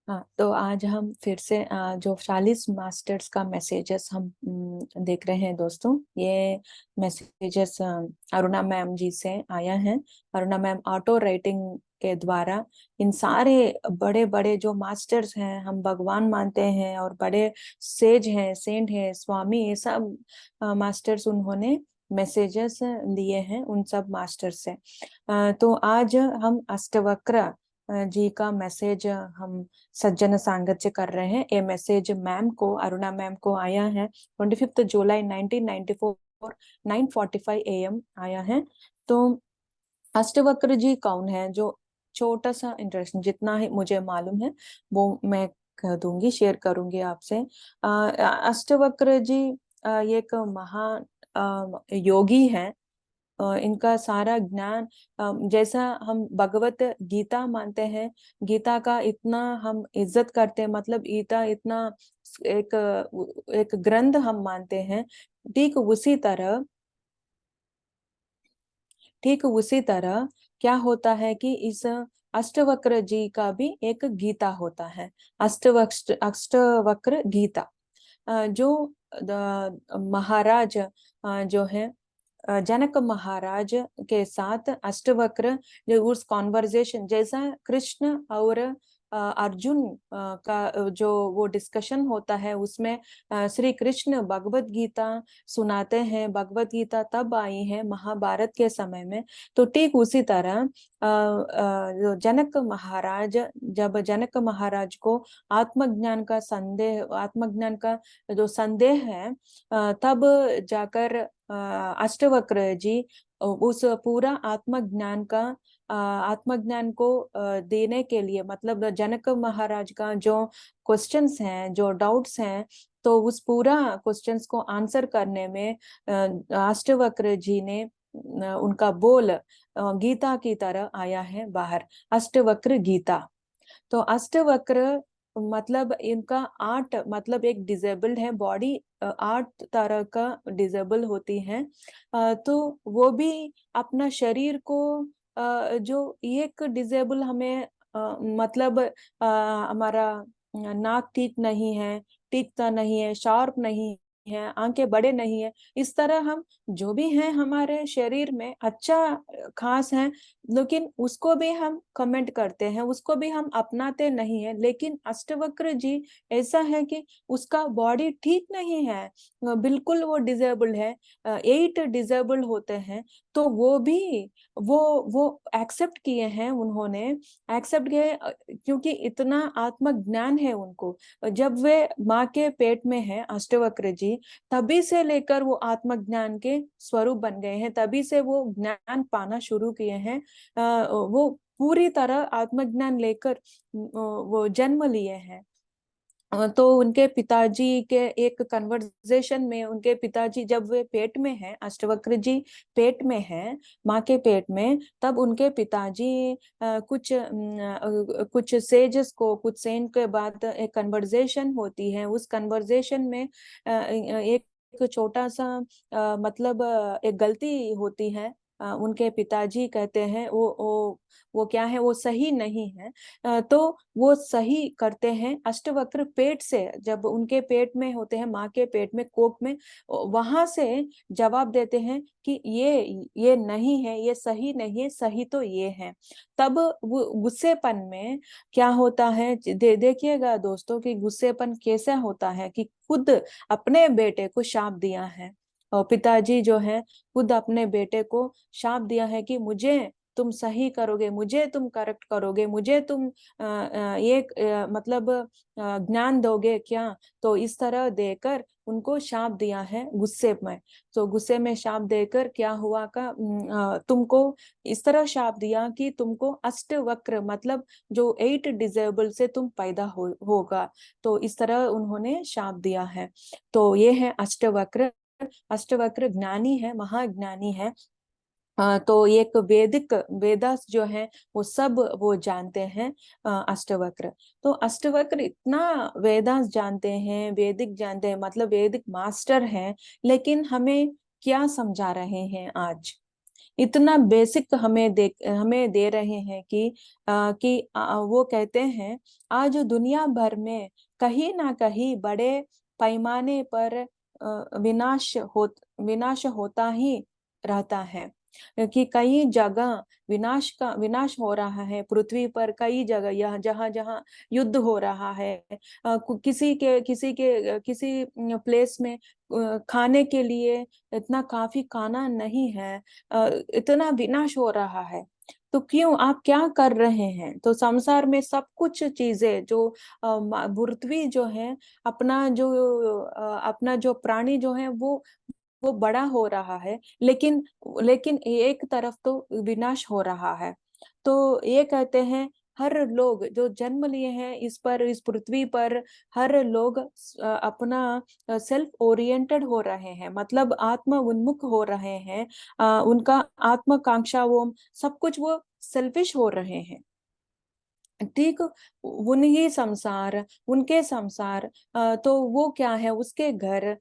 हाँ, तो आज हम फिर से जो 40 मास्टर्स का मैसेजेस हम देख रहे हैं दोस्तों। ये मैसेजेस अरुणा मैम जी से आया है। अरुणा मैम ऑटो राइटिंग के द्वारा इन सारे बड़े बड़े जो मास्टर्स हैं, हम भगवान मानते हैं और बड़े सेज हैं, सेंट हैं, स्वामी, ये सब मास्टर्स उन्होंने मैसेजेस लिए हैं उन सब मास्टर्स से। तो आज हम अष्टवक्र जी का मैसेज हम सज्जन सांगत्य कर रहे हैं। ये मैसेज मैम को, अरुणा मैम को आया है 25 जुलाई 1994 9:45 AM आया है। तो अष्टवक्र जी कौन है, जो छोटा सा इंट्रोडक्शन जितना ही मुझे मालूम है वो मैं कह दूंगी, शेयर करूंगी आपसे। अष्टवक्र जी एक महान योगी है। इनका सारा ज्ञान, जैसा हम भगवत गीता मानते हैं, गीता का इतना हम इज्जत करते हैं, मतलब गीता इतना एक एक ग्रंथ हम मानते हैं। ठीक उसी तरह ठीक उसी तरह क्या होता है कि इस अष्टवक्र जी का भी एक गीता होता है। अष्टवक्र गीता, जो महाराज जो है जनक महाराज के साथ अष्टवक्र, जो उस कॉन्वर्जेशन जैसा कृष्ण और अर्जुन का जो वो डिस्कशन होता है, उसमें श्री कृष्ण भगवत गीता सुनाते हैं। भगवत गीता तब आई है महाभारत के समय में। तो ठीक उसी तरह जो जनक महाराज, जब जनक महाराज को आत्मज्ञान का संदेह, आत्मज्ञान का जो संदेह है, तब जाकर अष्टवक्र जी उस पूरा आत्मज्ञान को देने के लिए, मतलब जनक महाराज का जो क्वेश्चंस हैं, जो डाउट्स हैं, तो उस पूरा क्वेश्चंस को आंसर करने में अष्टवक्र जी ने उनका बोल गीता की तरह आया है बाहर, अष्टवक्र गीता। तो अष्टवक्र मतलब इनका आठ, मतलब एक डिजेबल्ड है बॉडी, आठ तरह का डिजेबल होती है। तो वो भी अपना शरीर को जो एक डिजेबल हमें मतलब हमारा नाक ठीक नहीं है, टीकता नहीं है, शार्प नहीं है, आंखें बड़े नहीं है, इस तरह हम जो भी हैं हमारे शरीर में अच्छा खास है, लेकिन उसको भी हम कमेंट करते हैं, उसको भी हम अपनाते नहीं है। लेकिन अष्टवक्र जी ऐसा है कि उसका बॉडी ठीक नहीं है, बिल्कुल वो डिजेबल्ड है, 8 डिजेबल्ड होते हैं। तो वो भी वो एक्सेप्ट किए हैं उन्होंने, एक्सेप्ट किए क्योंकि इतना आत्मज्ञान है उनको। जब वे माँ के पेट में है अष्टवक्र जी, तभी से लेकर वो आत्मज्ञान के स्वरूप बन गए हैं, तभी से वो ज्ञान पाना शुरू किए हैं। वो पूरी तरह आत्मज्ञान लेकर वो जन्म लिए हैं। तो उनके पिताजी के एक कन्वर्सेशन में, उनके पिताजी जब वे पेट में हैं, अष्टवक्र जी पेट में हैं, माँ के पेट में, तब उनके पिताजी कुछ सेजेस को, कुछ सेंट के बाद एक कन्वर्सेशन होती है। उस कन्वर्सेशन में एक छोटा सा मतलब एक गलती होती है। उनके पिताजी कहते हैं वो क्या है, वो सही नहीं है। तो वो सही करते हैं अष्टवक्र पेट से, जब उनके पेट में होते हैं, माँ के पेट में, कोख में, वहां से जवाब देते हैं कि ये नहीं है, ये सही नहीं है, सही तो ये है। तब वो गुस्सेपन में क्या होता है, देखिएगा दोस्तों कि गुस्सेपन कैसा होता है कि खुद अपने बेटे को शाप दिया है। और पिताजी जो है खुद अपने बेटे को शाप दिया है कि मुझे तुम सही करोगे, मुझे तुम करेक्ट करोगे, मुझे तुम मतलब ज्ञान दोगे क्या। तो इस तरह देकर उनको शाप दिया है गुस्से में। तो गुस्से में शाप देकर क्या हुआ का, तुमको इस तरह शाप दिया कि तुमको अष्टवक्र, मतलब जो 8 डिजेबल से तुम पैदा होगा। तो इस तरह उन्होंने शाप दिया है। तो ये है अष्टवक्र। अष्टवक्र ज्ञानी है, महाज्ञानी है। तो एक वेदास जो है वो सब वो जानते हैं अष्टवक्र। तो अष्टवक्र इतना वेदास जानते हैं, वैदिक जानते हैं, मतलब वैदिक मास्टर हैं। लेकिन हमें क्या समझा रहे हैं आज? इतना बेसिक हमें दे रहे हैं कि वो कहते हैं आज दुनिया भर में कहीं ना कहीं बड़े पैमाने पर विनाश होता ही रहता है, कि कई जगह विनाश हो रहा है पृथ्वी पर। कई जगह यह जहाँ जहाँ युद्ध हो रहा है, किसी प्लेस में खाने के लिए इतना काफी खाना नहीं है, इतना विनाश हो रहा है। तो क्यों, आप क्या कर रहे हैं? तो संसार में सब कुछ चीजें जो पृथ्वी जो है, अपना जो प्राणी जो है वो बड़ा हो रहा है, लेकिन लेकिन एक तरफ तो विनाश हो रहा है। तो ये कहते हैं हर लोग जो जन्म लिए हैं इस पृथ्वी पर, हर लोग अपना सेल्फ ओरिएंटेड हो रहे हैं, मतलब आत्म उन्मुख हो रहे हैं। उनका आत्मकांक्षा वो सब कुछ वो सेल्फिश हो रहे हैं। ठीक, उन्हीं संसार, उनके संसार, तो वो क्या है, उसके घर,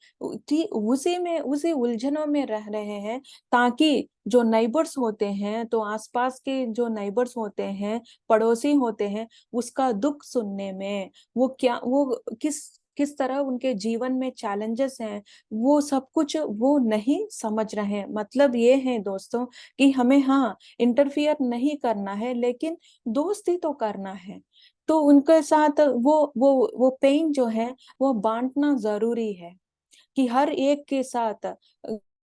ठीक उसी में, उसी उलझनों में रह रहे हैं, ताकि जो नाइबर्स होते हैं, तो आसपास के जो नाइबर्स होते हैं, पड़ोसी होते हैं, उसका दुख सुनने में, वो किस तरह उनके जीवन में चैलेंजेस हैं, वो सब कुछ वो नहीं समझ रहे हैं। मतलब ये है दोस्तों कि हमें, हाँ, इंटरफियर नहीं करना है, लेकिन दोस्ती तो करना है। तो उनके साथ वो पेन जो है वो बांटना जरूरी है, कि हर एक के साथ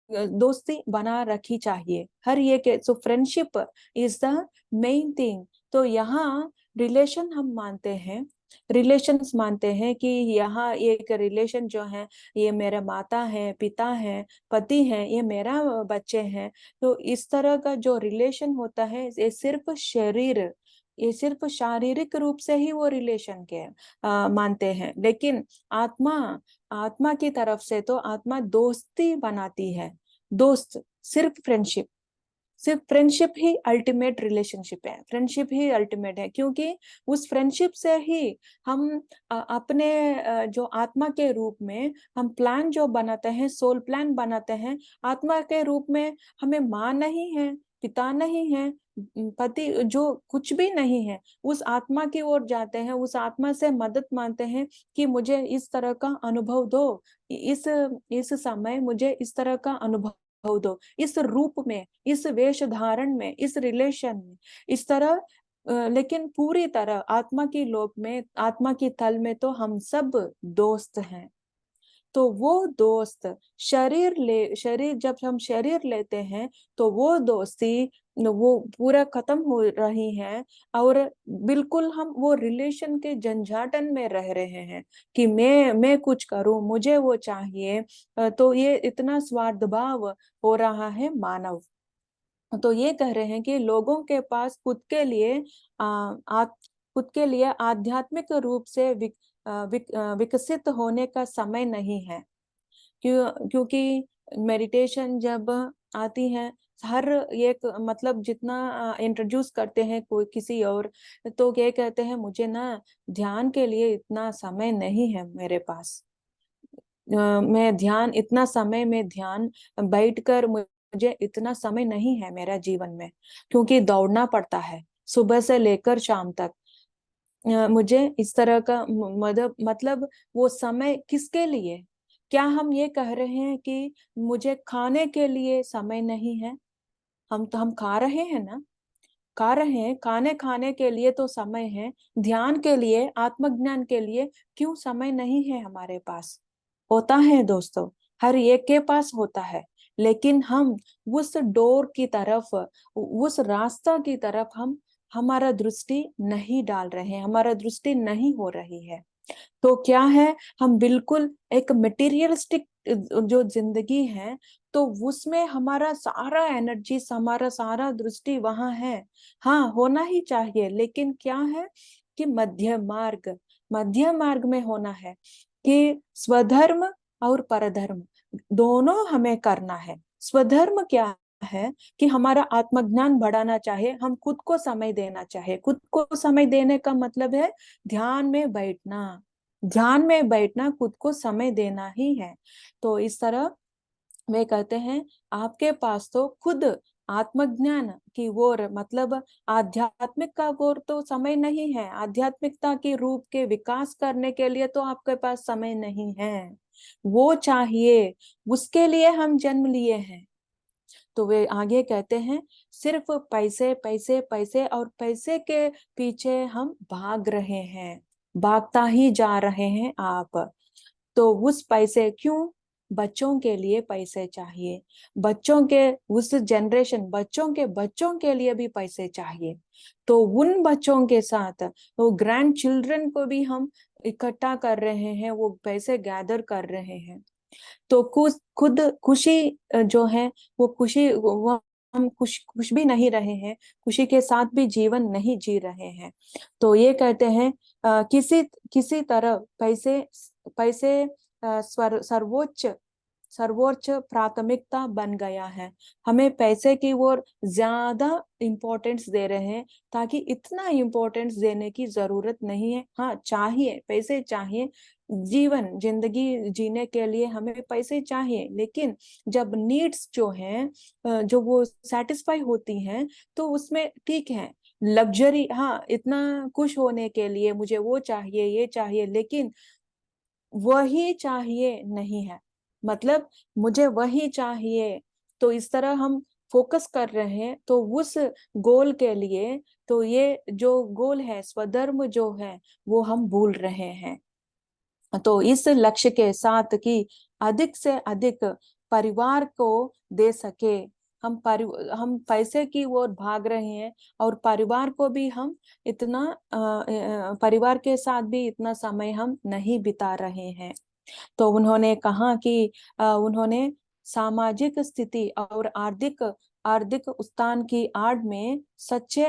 दोस्ती बना रखी चाहिए, हर एक। So friendship is the main thing. तो यहाँ रिलेशन हम मानते हैं, रिलेशंस मानते हैं कि यहाँ एक रिलेशन जो है, ये मेरा माता है, पिता है, पति है, ये मेरा बच्चे हैं। तो इस तरह का जो रिलेशन होता है, ये सिर्फ शारीरिक रूप से ही वो रिलेशन के मानते हैं। लेकिन आत्मा आत्मा की तरफ से तो आत्मा दोस्ती बनाती है। दोस्त, सिर्फ फ्रेंडशिप, सिर्फ फ्रेंडशिप ही अल्टीमेट रिलेशनशिप है, फ्रेंडशिप ही अल्टीमेट है। क्योंकि उस फ्रेंडशिप से ही हम अपने जो आत्मा के रूप में हम प्लान जो बनाते हैं, सोल प्लान बनाते हैं, आत्मा के रूप में हमें माँ नहीं है, पिता नहीं है, पति, जो कुछ भी नहीं है, उस आत्मा की ओर जाते हैं, उस आत्मा से मदद मांगते हैं कि मुझे इस तरह का अनुभव दो, इस इस समय मुझे इस तरह का अनुभव दो, इस रूप में, इस वेश धारण में, इस रिलेशन में, इस तरह। लेकिन पूरी तरह आत्मा की लोक में, आत्मा की तल में तो हम सब दोस्त हैं। तो वो दोस्त, शरीर, जब हम शरीर लेते हैं, तो वो दोस्ती वो पूरा खत्म हो रही है। और बिल्कुल हम वो रिलेशन के झंझाटन में रह रहे हैं, कि मैं कुछ करूं, मुझे वो चाहिए। तो ये इतना स्वार्थ भाव हो रहा है मानव। तो ये कह रहे हैं कि लोगों के पास आ, आ, खुद के लिए आध्यात्मिक रूप से विकसित होने का समय नहीं है। क्योंकि मेडिटेशन जब आती है, हर एक, मतलब जितना इंट्रोड्यूस करते हैं कोई किसी और, तो ये कहते हैं मुझे ना ध्यान के लिए इतना समय नहीं है मेरे पास। मैं ध्यान, इतना समय में ध्यान बैठकर, मुझे इतना समय नहीं है मेरा जीवन में, क्योंकि दौड़ना पड़ता है सुबह से लेकर शाम तक। मुझे इस तरह का मतलब वो समय किसके लिए? क्या हम ये कह रहे हैं कि मुझे खाने के लिए समय नहीं है? हम खा रहे हैं ना, खा रहे हैं, खाने खाने के लिए तो समय है। ध्यान के लिए, आत्मज्ञान के लिए क्यों समय नहीं है हमारे पास? होता है दोस्तों, हर एक के पास होता है। लेकिन हम उस डोर की तरफ, उस रास्ता की तरफ हम हमारा दृष्टि नहीं डाल रहे हैं, हमारा दृष्टि नहीं हो रही है। तो क्या है, हम बिल्कुल एक मटेरियलिस्टिक जो जिंदगी है, तो उसमें हमारा सारा एनर्जी, हमारा सारा दृष्टि वहां है। हाँ, होना ही चाहिए, लेकिन क्या है कि मध्य मार्ग में होना है, कि स्वधर्म और परधर्म दोनों हमें करना है। स्वधर्म क्या है, कि हमारा आत्मज्ञान बढ़ाना चाहे, हम खुद को समय देना चाहे। खुद को समय देने का मतलब है ध्यान में बैठना, ध्यान में बैठना खुद को समय देना ही है। तो इस तरह वे कहते हैं आपके पास तो खुद आत्मज्ञान की ओर, मतलब आध्यात्मिक का ओर तो समय नहीं है, आध्यात्मिकता के रूप के विकास करने के लिए तो आपके पास समय नहीं है, वो चाहिए, उसके लिए हम जन्म लिए हैं। तो वे आगे कहते हैं सिर्फ पैसे पैसे पैसे और पैसे के पीछे हम भाग रहे हैं, भागता ही जा रहे हैं आप। तो उस पैसे क्यों, बच्चों के लिए पैसे चाहिए, बच्चों के उस जनरेशन, बच्चों के बच्चों के लिए भी पैसे चाहिए। तो उन बच्चों के साथ वो ग्रैंड चिल्ड्रन को भी हम इकट्ठा कर रहे हैं, वो पैसे गैदर कर रहे हैं। तो खुद खुद खुशी जो है, वो खुशी वो हम खुश भी नहीं रहे हैं, खुशी के साथ भी जीवन नहीं जी रहे हैं। तो ये कहते हैं किसी किसी तरह पैसे पैसे सर्वोच्च सर्वोच्च प्राथमिकता बन गया है, हमें पैसे की ओर ज्यादा इम्पोर्टेंस दे रहे हैं, ताकि इतना इम्पोर्टेंस देने की जरूरत नहीं है। हाँ चाहिए, पैसे चाहिए, जीवन जिंदगी जीने के लिए हमें पैसे चाहिए, लेकिन जब नीड्स जो हैं जो वो सेटिस्फाई होती हैं, तो उसमें ठीक है। लग्जरी, हाँ इतना खुश होने के लिए मुझे वो चाहिए ये चाहिए, लेकिन वही चाहिए नहीं है, मतलब मुझे वही चाहिए। तो इस तरह हम फोकस कर रहे हैं तो उस गोल के लिए, तो ये जो गोल है स्वधर्म जो है वो हम भूल रहे हैं। तो इस लक्ष्य के साथ कि अधिक से अधिक परिवार को दे सके, हम पैसे की ओर भाग रहे हैं, और परिवार को भी हम इतना परिवार के साथ भी इतना समय हम नहीं बिता रहे हैं। तो उन्होंने कहा कि उन्होंने सामाजिक स्थिति और आर्थिक आर्थिक उत्थान की आड़ में सच्चे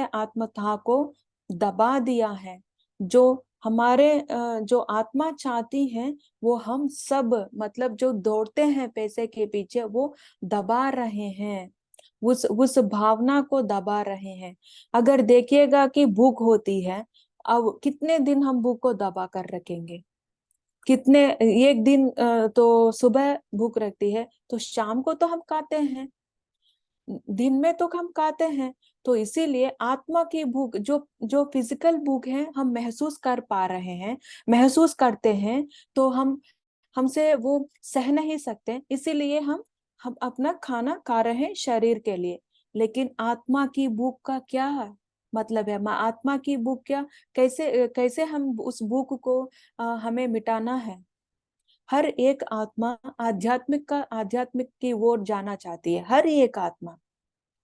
आत्मथा को दबा दिया है। जो हमारे जो आत्मा चाहती है, वो हम सब, मतलब जो दौड़ते हैं पैसे के पीछे, वो दबा रहे हैं, उस भावना को दबा रहे हैं। अगर देखिएगा कि भूख होती है, अब कितने दिन हम भूख को दबा कर रखेंगे, कितने, एक दिन तो सुबह भूख रखती है, तो शाम को तो हम खाते हैं, दिन में तो हम खाते हैं। तो इसीलिए आत्मा की भूख, जो जो फिजिकल भूख है, हम महसूस कर पा रहे हैं, महसूस करते हैं, तो हमसे वो सह नहीं सकते, इसीलिए हम अपना खाना खा रहे हैं शरीर के लिए। लेकिन आत्मा की भूख का क्या है, मतलब है आत्मा की भूख क्या, कैसे कैसे हम उस भूख को हमें मिटाना है। हर एक आत्मा आध्यात्मिक की ओर जाना चाहती है, हर एक आत्मा।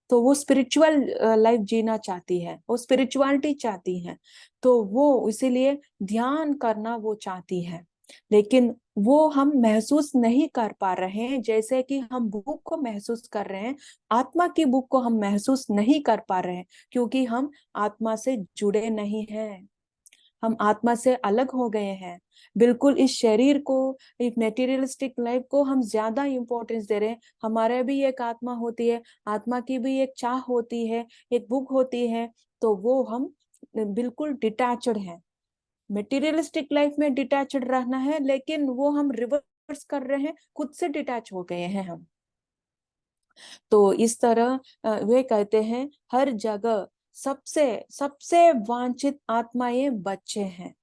तो वो स्पिरिचुअल लाइफ जीना चाहती है, वो स्पिरिचुअलिटी चाहती है, तो वो इसीलिए ध्यान करना वो चाहती है। लेकिन वो हम महसूस नहीं कर पा रहे हैं, जैसे कि हम भूख को महसूस कर रहे हैं, आत्मा की भूख को हम महसूस नहीं कर पा रहे हैं, क्योंकि हम आत्मा से जुड़े नहीं हैं, हम आत्मा से अलग हो गए हैं। बिल्कुल इस शरीर को, एक मेटीरियलिस्टिक लाइफ को हम ज्यादा इंपॉर्टेंस दे रहे हैं। हमारे भी एक आत्मा होती है, आत्मा की भी एक चाह होती है, एक भूख होती है, तो वो हम बिल्कुल डिटैच्ड हैं। मेटीरियलिस्टिक लाइफ में डिटैच्ड रहना है, लेकिन वो हम रिवर्स कर रहे हैं, खुद से डिटैच हो गए हैं हम। तो इस तरह वे कहते हैं हर जगह सबसे सबसे वांछित आत्माएं बच्चे हैं।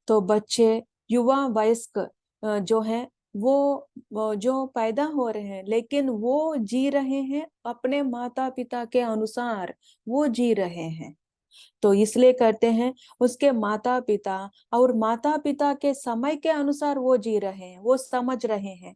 तो बच्चे, युवा वयस्क जो है, वो जो पैदा हो रहे हैं, लेकिन वो जी रहे हैं अपने माता पिता के अनुसार, वो जी रहे हैं। तो इसलिए करते हैं उसके माता पिता, और माता पिता के समय के अनुसार वो जी रहे हैं, वो समझ रहे हैं।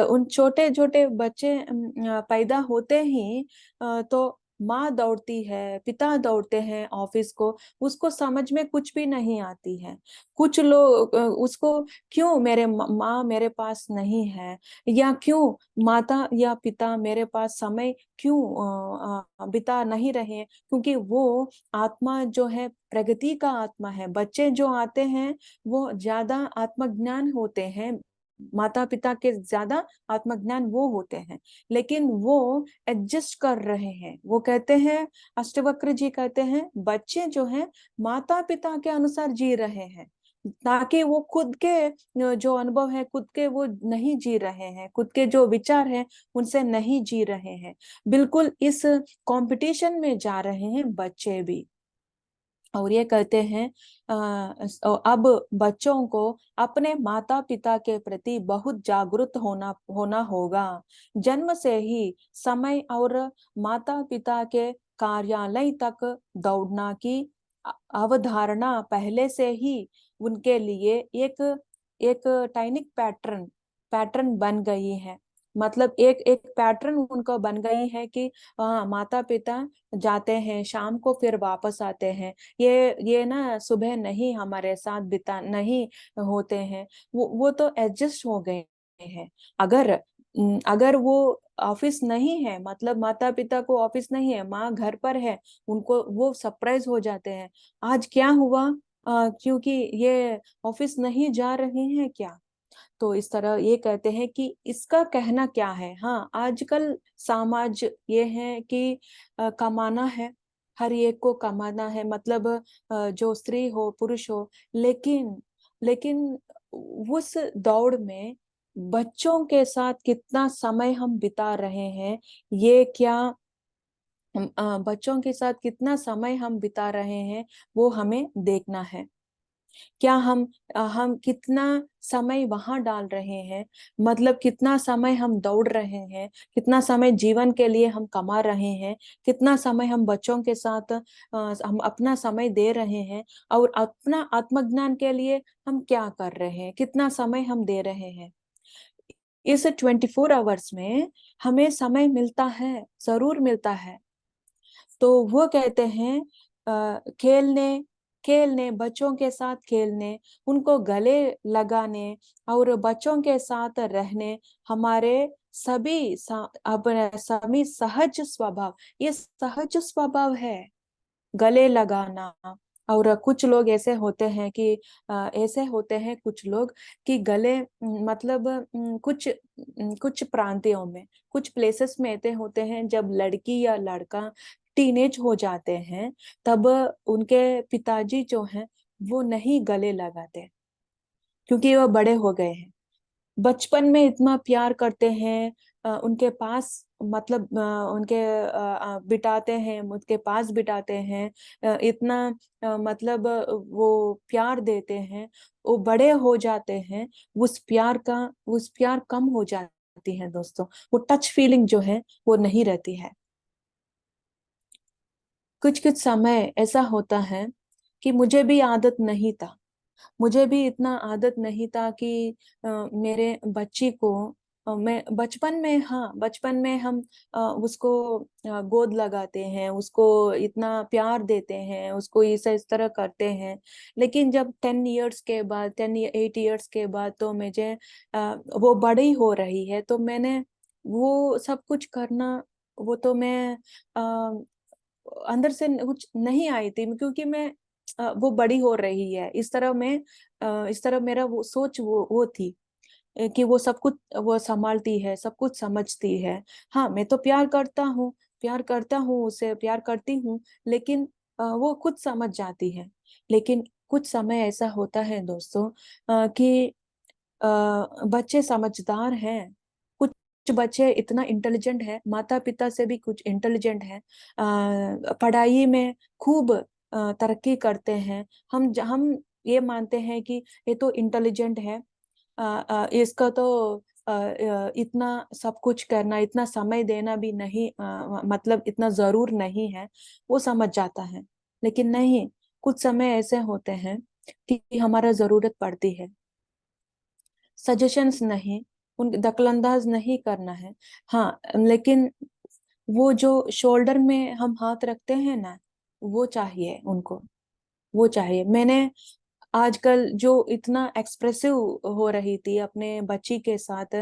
उन छोटे छोटे बच्चे पैदा होते ही तो माँ दौड़ती है, पिता दौड़ते हैं ऑफिस को, उसको समझ में कुछ भी नहीं आती है। कुछ लोग उसको, क्यों मेरे माँ मेरे पास नहीं है, या क्यों माता या पिता मेरे पास समय क्यों बिता नहीं रहे, क्योंकि वो आत्मा जो है प्रगति का आत्मा है। बच्चे जो आते हैं वो ज्यादा आत्मज्ञान होते हैं, माता पिता के ज्यादा आत्मज्ञान वो होते हैं, लेकिन वो एडजस्ट कर रहे हैं। वो कहते हैं, अष्टवक्र जी कहते हैं, बच्चे जो हैं माता पिता के अनुसार जी रहे हैं, ताकि वो खुद के जो अनुभव है, खुद के वो नहीं जी रहे हैं, खुद के जो विचार हैं उनसे नहीं जी रहे हैं, बिल्कुल इस कंपटीशन में जा रहे हैं बच्चे भी। और ये कहते हैं अब बच्चों को अपने माता पिता के प्रति बहुत जागरूक होना होना होगा। जन्म से ही समय और माता पिता के कार्यालय तक दौड़ना की अवधारणा पहले से ही उनके लिए एक एक टाइनिक पैटर्न पैटर्न बन गई है। मतलब एक एक पैटर्न उनको बन गई है कि हाँ, माता पिता जाते हैं शाम को फिर वापस आते हैं, ये ना सुबह नहीं हमारे साथ बिता नहीं होते हैं, वो तो एडजस्ट हो गए हैं। अगर अगर वो ऑफिस नहीं है, मतलब माता पिता को ऑफिस नहीं है, माँ घर पर है, उनको वो सरप्राइज हो जाते हैं, आज क्या हुआ, क्योंकि ये ऑफिस नहीं जा रहे हैं क्या। तो इस तरह ये कहते हैं कि इसका कहना क्या है। हाँ, आजकल समाज ये है कि कमाना है, हर एक को कमाना है, मतलब जो स्त्री हो पुरुष हो, लेकिन लेकिन उस दौड़ में बच्चों के साथ कितना समय हम बिता रहे हैं, ये क्या बच्चों के साथ कितना समय हम बिता रहे हैं, वो हमें देखना है। क्या हम कितना समय वहां डाल रहे हैं, मतलब कितना समय हम दौड़ रहे हैं, कितना समय जीवन के लिए हम कमा रहे हैं, कितना समय हम बच्चों के साथ हम अपना समय दे रहे हैं, और अपना आत्मज्ञान के लिए हम क्या कर रहे हैं, कितना समय हम दे रहे हैं। इस 24 आवर्स में हमें समय मिलता है, जरूर मिलता है। तो वो कहते हैं खेलने खेलने, बच्चों के साथ खेलने, उनको गले लगाने और बच्चों के साथ रहने हमारे अपने सभी सहज स्वभाव, ये सहज स्वभाव है, गले लगाना। और कुछ लोग ऐसे होते हैं कि ऐसे होते हैं कुछ लोग कि गले मतलब कुछ प्रांतियों में, कुछ प्लेसेस में ऐसे होते हैं, जब लड़की या लड़का टीनेज हो जाते हैं, तब उनके पिताजी जो हैं वो नहीं गले लगाते, क्योंकि वो बड़े हो गए हैं। बचपन में इतना प्यार करते हैं, उनके पास, मतलब उनके बिताते हैं, उनके पास बिताते हैं, इतना मतलब वो प्यार देते हैं, वो बड़े हो जाते हैं, उस प्यार कम हो जाती है दोस्तों, वो टच फीलिंग जो है वो नहीं रहती है। कुछ कुछ समय ऐसा होता है कि मुझे भी आदत नहीं था, मुझे भी इतना आदत नहीं था कि मेरे बच्ची को मैं बचपन में, हाँ बचपन में हम उसको गोद लगाते हैं, उसको इतना प्यार देते हैं, उसको इस तरह करते हैं। लेकिन जब 10 इयर्स के बाद, 8 इयर्स के बाद, तो मुझे वो बड़ी हो रही है, तो मैंने वो सब कुछ करना, वो तो मैं अंदर से कुछ नहीं आई थी, क्योंकि मैं वो बड़ी हो रही है, इस तरह मैं इस तरह मेरा वो सोच वो थी कि वो सब कुछ वो संभालती है, सब कुछ समझती है। हाँ, मैं तो प्यार करता हूँ, प्यार करता हूँ, उसे प्यार करती हूँ, लेकिन वो खुद समझ जाती है। लेकिन कुछ समय ऐसा होता है दोस्तों कि बच्चे समझदार हैं, कुछ बच्चे इतना इंटेलिजेंट है, माता पिता से भी कुछ इंटेलिजेंट है, पढ़ाई में खूब तरक्की करते हैं। हम ये मानते हैं कि ये तो इंटेलिजेंट है, इसका तो इतना सब कुछ करना, इतना समय देना भी नहीं, मतलब इतना जरूर नहीं है, वो समझ जाता है। लेकिन नहीं, कुछ समय ऐसे होते हैं कि हमारा जरूरत पड़ती है, सजेशंस नहीं, उन दखलंदाज नहीं करना है। हाँ, लेकिन वो जो शोल्डर में हम हाथ रखते हैं ना, वो चाहिए उनको, वो चाहिए। मैंने आजकल जो इतना एक्सप्रेसिव हो रही थी अपने बच्ची के साथ,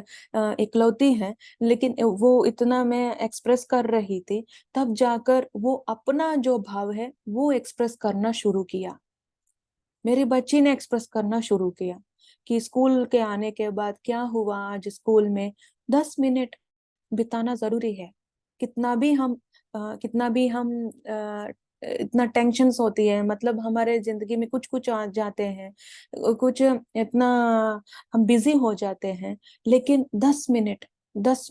इकलौती है, लेकिन वो इतना मैं एक्सप्रेस कर रही थी, तब जाकर वो अपना जो भाव है वो एक्सप्रेस करना शुरू किया। मेरी बच्ची ने एक्सप्रेस करना शुरू किया कि स्कूल के आने के बाद क्या हुआ आज स्कूल में, 10 मिनट बिताना जरूरी है। कितना भी हम इतना टेंशन्स होती है, मतलब हमारे जिंदगी में कुछ कुछ आ जाते हैं, कुछ इतना हम बिजी हो जाते हैं। लेकिन 10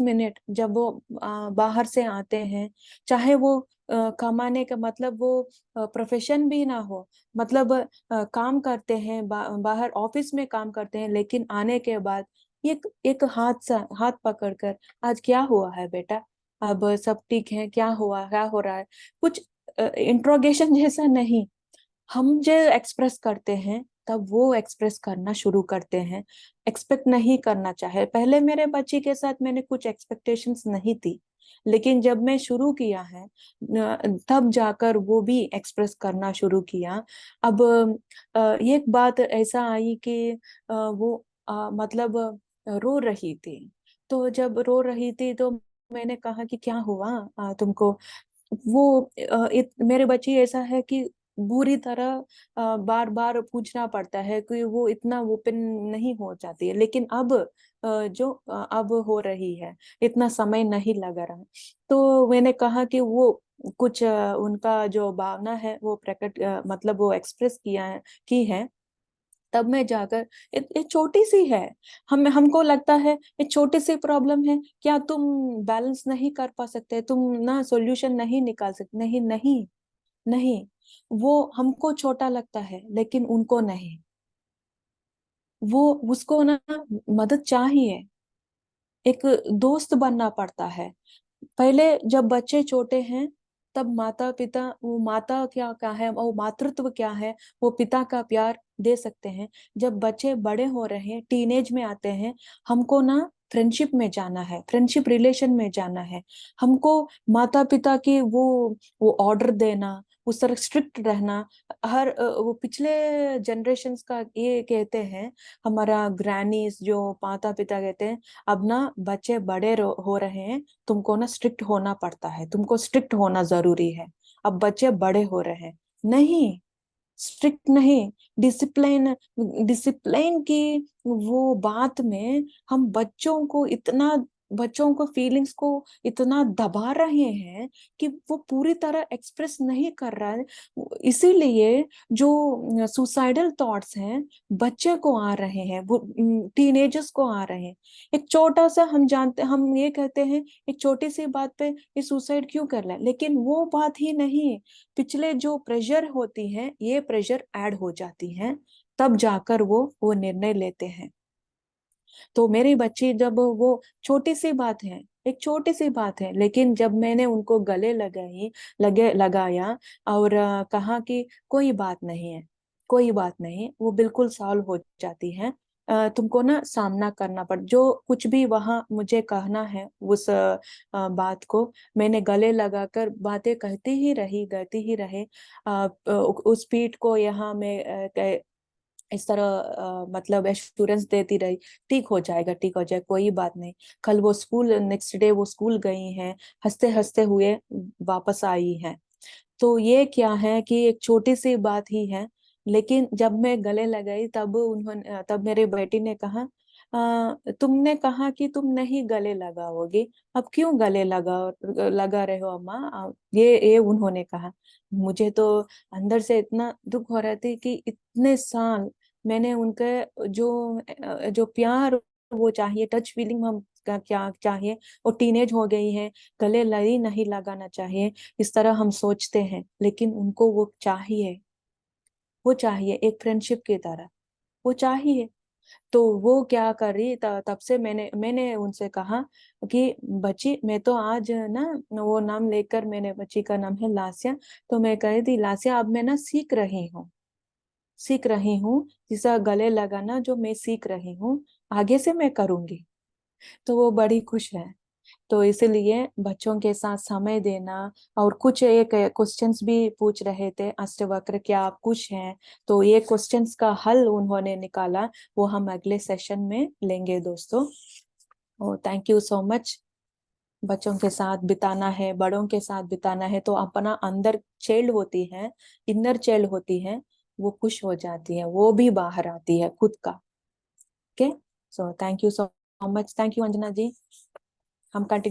मिनट जब वो बाहर से आते हैं, चाहे वो कमाने का मतलब वो प्रोफेशन भी ना हो, मतलब काम करते हैं, बाहर ऑफिस में काम करते हैं, लेकिन आने के बाद एक एक हाथ पकड़कर, आज क्या हुआ है बेटा, अब सब ठीक है, क्या हुआ, क्या हो रहा है, कुछ इंट्रोगेशन जैसा नहीं, हम जो एक्सप्रेस करते हैं तब वो एक्सप्रेस करना शुरू करते हैं। एक्सपेक्ट नहीं करना चाहे, पहले मेरे बच्ची के साथ मैंने कुछ एक्सपेक्टेशंस नहीं थी, लेकिन जब मैं शुरू किया है तब जाकर वो भी एक्सप्रेस करना शुरू किया। अब एक बात ऐसा आई कि वो मतलब रो रही थी, तो जब रो रही थी तो मैंने कहा कि क्या हुआ तुमको। वो मेरे बच्ची ऐसा है कि बुरी तरह बार बार पूछना पड़ता है, कि वो इतना ओपन नहीं हो जाती है, लेकिन अब अब हो रही है, इतना समय नहीं लगा रहा। तो मैंने कहा कि वो कुछ उनका जो भावना है वो प्रकट मतलब वो एक्सप्रेस किया है, की है। तब मैं जाकर, ये छोटी सी है, हमको लगता है ये छोटी सी प्रॉब्लम है, क्या तुम बैलेंस नहीं कर पा सकते, तुम ना सॉल्यूशन नहीं निकाल सकते, नहीं नहीं नहीं, वो हमको छोटा लगता है लेकिन उनको नहीं, वो उसको ना मदद चाहिए, एक दोस्त बनना पड़ता है। पहले जब बच्चे छोटे हैं तब माता पिता, वो माता क्या क्या है, वो मातृत्व क्या है, वो पिता का प्यार दे सकते हैं। जब बच्चे बड़े हो रहे हैं, टीनेज में आते हैं, हमको ना फ्रेंडशिप में जाना है, फ्रेंडशिप रिलेशन में जाना है, हमको माता पिता की वो ऑर्डर देना, उस तरह स्ट्रिक्ट रहना, हर वो पिछले जनरेशन्स का ये कहते हैं, हमारा ग्रैनीज जो माता पिता कहते हैं, अब ना बच्चे बड़े हो रहे हैं, तुमको ना स्ट्रिक्ट होना पड़ता है, तुमको स्ट्रिक्ट होना जरूरी है, अब बच्चे बड़े हो रहे हैं। नहीं, स्ट्रिक्ट नहीं, डिसिप्लिन, डिसिप्लिन की वो बात में हम बच्चों को फीलिंग्स को इतना दबा रहे हैं कि वो पूरी तरह एक्सप्रेस नहीं कर रहा है। इसीलिए जो सुसाइडल थॉट्स हैं बच्चे को आ रहे हैं, वो टीनेजर्स को आ रहे हैं। एक छोटा सा, हम ये कहते हैं एक छोटी सी बात पे ये सुसाइड क्यों कर रहा है, लेकिन वो बात ही नहीं, पिछले जो प्रेशर होती है, ये प्रेशर ऐड हो जाती है, तब जाकर वो निर्णय लेते हैं। तो मेरी बच्ची, जब वो छोटी सी बात है, एक छोटी सी बात है, लेकिन जब मैंने उनको गले लगाया और कहा कि कोई बात नहीं है, कोई बात नहीं, वो बिल्कुल सॉल्व हो जाती है। तुमको ना सामना करना पड़, जो कुछ भी वहां मुझे कहना है उस बात को, मैंने गले लगाकर बातें कहती ही रहे। उस पीठ को यहाँ मैं इस तरह मतलब एश्योरेंस देती रही, ठीक हो जाएगा, ठीक हो जाएगा, कोई बात नहीं। कल वो स्कूल, नेक्स्ट डे वो स्कूल गई हैं, हंसते हंसते हुए वापस आई हैं। तो ये क्या है कि एक छोटी सी बात ही है, लेकिन जब मैं गले लगाई तब मेरे बेटी ने कहा, तुमने कहा कि तुम नहीं गले लगाओगी, अब क्यों गले लगा रहे हो अम्मा, ये उन्होंने कहा। मुझे तो अंदर से इतना दुख हो रहा था कि इतने साल मैंने उनके जो प्यार वो चाहिए, टच फीलिंग हम का क्या चाहिए, वो टीनेज हो गई है, गले लड़ी नहीं लगाना चाहिए, इस तरह हम सोचते हैं, लेकिन उनको वो चाहिए, वो चाहिए एक फ्रेंडशिप की तरह, वो चाहिए। तो वो क्या कर रही, तब से मैंने उनसे कहा कि बच्ची, मैं तो आज ना, वो नाम लेकर, मैंने बच्ची का नाम है लास्या, तो मैं कही थी, लास्या अब मैं ना सीख रही हूँ, जिसा गले लगाना जो मैं सीख रही हूँ, आगे से मैं करूंगी। तो वो बड़ी खुश है। तो इसीलिए बच्चों के साथ समय देना, और कुछ एक क्वेश्चंस भी पूछ रहे थे, अष्टवक्र क्या आप खुश हैं, तो ये क्वेश्चंस का हल उन्होंने निकाला, वो हम अगले सेशन में लेंगे दोस्तों। ओ थैंक यू सो मच। बच्चों के साथ बिताना है, बड़ों के साथ बिताना है, तो अपना अंदर चाइल्ड होती है, इनर चाइल्ड होती है, वो खुश हो जाती है, वो भी बाहर आती है खुद का। Okay, so thank you so much, thank you Anjana ji. हम कंटिन्यू